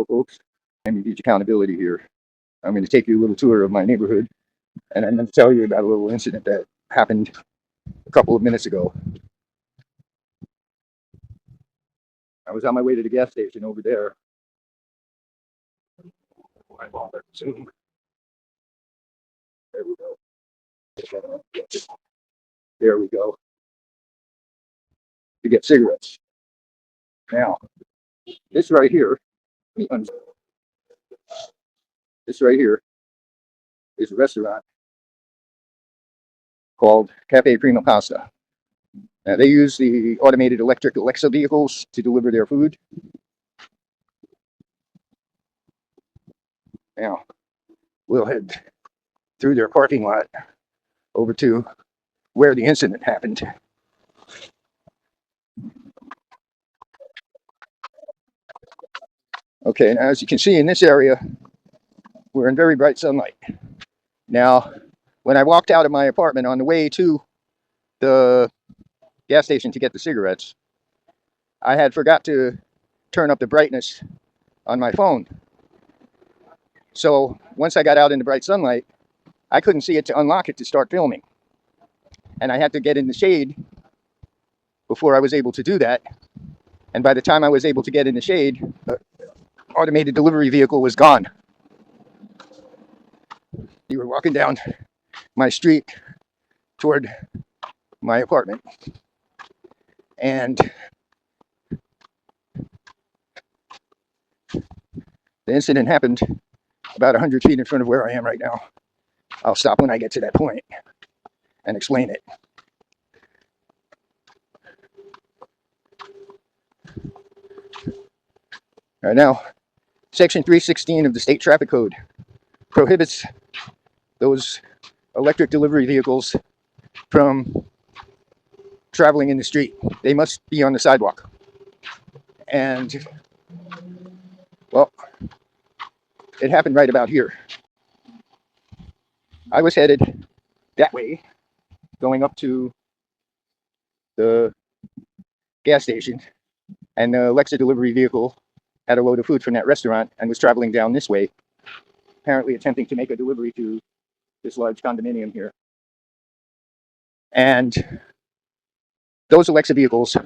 folks. Miami Beach Accountability here. I'm going to take you a little tour of my neighborhood, and I'm going to tell you about a little incident that happened a couple of minutes ago. I was on my way to the gas station over there. There we go. There we go. To get cigarettes. Now, this right here, this right here is a restaurant called Cafe Prima Pasta. They use the automated electric Alexa vehicles to deliver their food. Now, we'll head through their parking lot over to where the incident happened. Okay, now as you can see in this area, we're in very bright sunlight. Now, when I walked out of my apartment on the way to the gas station to get the cigarettes, I had forgot to turn up the brightness on my phone. So once I got out in the bright sunlight, I couldn't see it to unlock it to start filming. And I had to get in the shade before I was able to do that. And by the time I was able to get in the shade, the automated delivery vehicle was gone. You were walking down my street toward my apartment. And the incident happened about 100 feet in front of where I am right now. I'll stop when I get to that point and explain it. All right, now, Section 316 of the State Traffic Code prohibits those electric delivery vehicles from traveling in the street. They must be on the sidewalk. And, well, it happened right about here. I was headed that way, going up to the gas station, and the Alexa delivery vehicle had a load of food from that restaurant and was traveling down this way, apparently attempting to make a delivery to this large condominium here. And those Alexa vehicles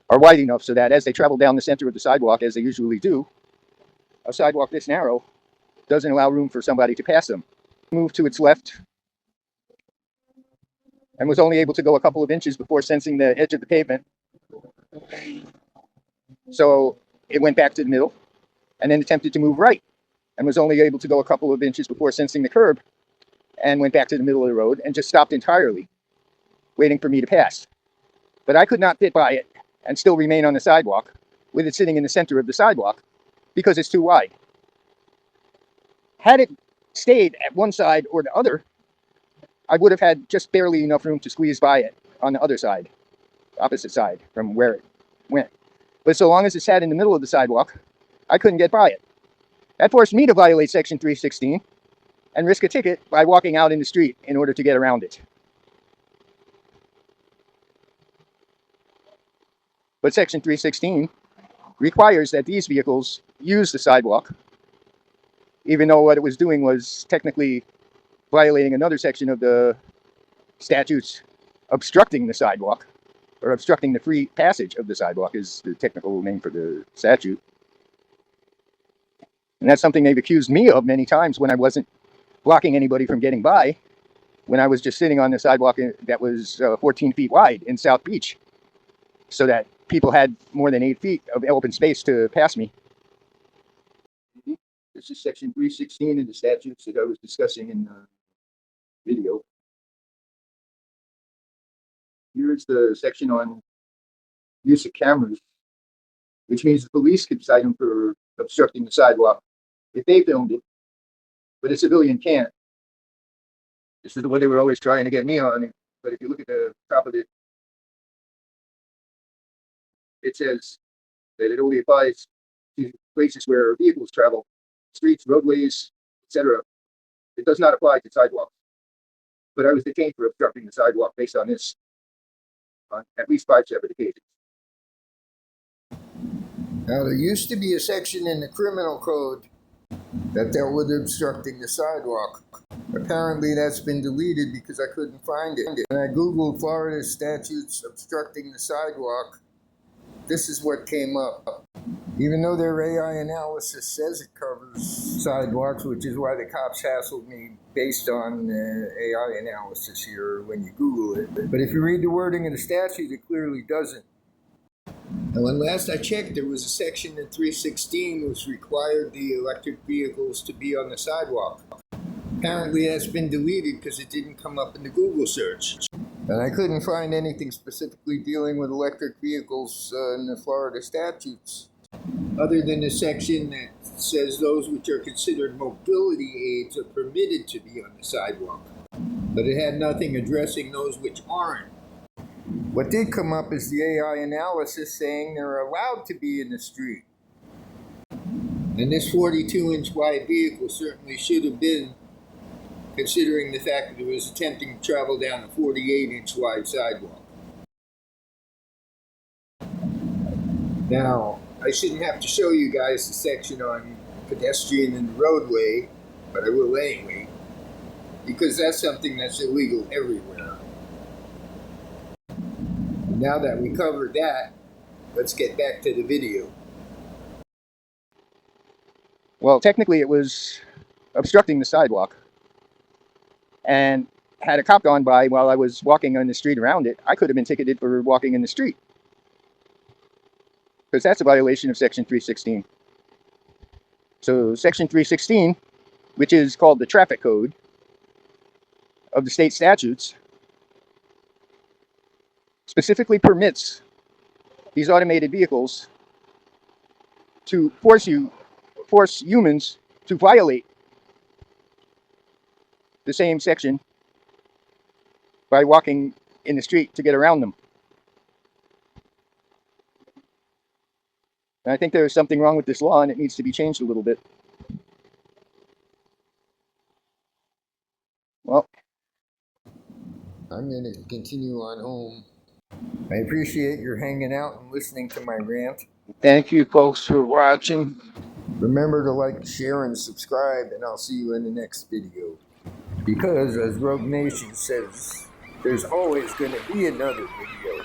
are wide enough so that as they travel down the center of the sidewalk, as they usually do, a sidewalk this narrow doesn't allow room for somebody to pass them. Moved to its left and was only able to go a couple of inches before sensing the edge of the pavement. So it went back to the middle and then attempted to move right and was only able to go a couple of inches before sensing the curb and went back to the middle of the road and just stopped entirely, waiting for me to pass. But I could not fit by it and still remain on the sidewalk with it sitting in the center of the sidewalk because it's too wide. Had it stayed at one side or the other, I would have had just barely enough room to squeeze by it on the other side, opposite side from where it went. But so long as it sat in the middle of the sidewalk, I couldn't get by it. That forced me to violate Section 316 and risk a ticket by walking out in the street in order to get around it. But Section 316 requires that these vehicles use the sidewalk, even though what it was doing was technically violating another section of the statutes, obstructing the sidewalk, or obstructing the free passage of the sidewalk is the technical name for the statute. And that's something they've accused me of many times when I wasn't blocking anybody from getting by, when I was just sitting on the sidewalk that was 14 feet wide in South Beach, so that people had more than 8 feet of open space to pass me. This is Section 316 in the statutes that I was discussing in the video. Here's the section on use of cameras, which means the police could cite them for obstructing the sidewalk if they filmed it, but a civilian can't. This is the one they were always trying to get me on, but if you look at the top of it, it says that it only applies to places where vehicles travel, streets, roadways, etc. It does not apply to sidewalks. But I was detained for obstructing the sidewalk based on this on at least 5 separate occasions. Now, there used to be a section in the criminal code that dealt with obstructing the sidewalk. Apparently that's been deleted because I couldn't find it. When I googled Florida statutes obstructing the sidewalk, this is what came up. Even though their AI analysis says it covers sidewalks, which is why the cops hassled me based on AI analysis here when you Google it. But if you read the wording of the statute, it clearly doesn't. And when last I checked, there was a section in 316 which required the electric vehicles to be on the sidewalk. Apparently that's been deleted because it didn't come up in the Google search. And I couldn't find anything specifically dealing with electric vehicles in the Florida statutes, other than the section that says those which are considered mobility aids are permitted to be on the sidewalk. But it had nothing addressing those which aren't. What did come up is the AI analysis saying they're allowed to be in the street. And this 42-inch wide vehicle certainly should have been, considering the fact that it was attempting to travel down a 48-inch wide sidewalk. Now, I shouldn't have to show you guys the section on pedestrian in the roadway, but I will anyway, because that's something that's illegal everywhere. Now that we covered that, let's get back to the video. Well, technically it was obstructing the sidewalk. And had a cop gone by while I was walking on the street around it, I could have been ticketed for walking in the street. Because that's a violation of Section 316. So Section 316, which is called the traffic code of the state statutes, specifically permits these automated vehicles to force humans to violate the same section by walking in the street to get around them. And I think there's something wrong with this law and it needs to be changed a little bit. Well, I'm going to continue on home. I appreciate your hanging out and listening to my rant. Thank you folks for watching. Remember to like, share, and subscribe, and I'll see you in the next video. Because, as Rogue Nation says, there's always going to be another video.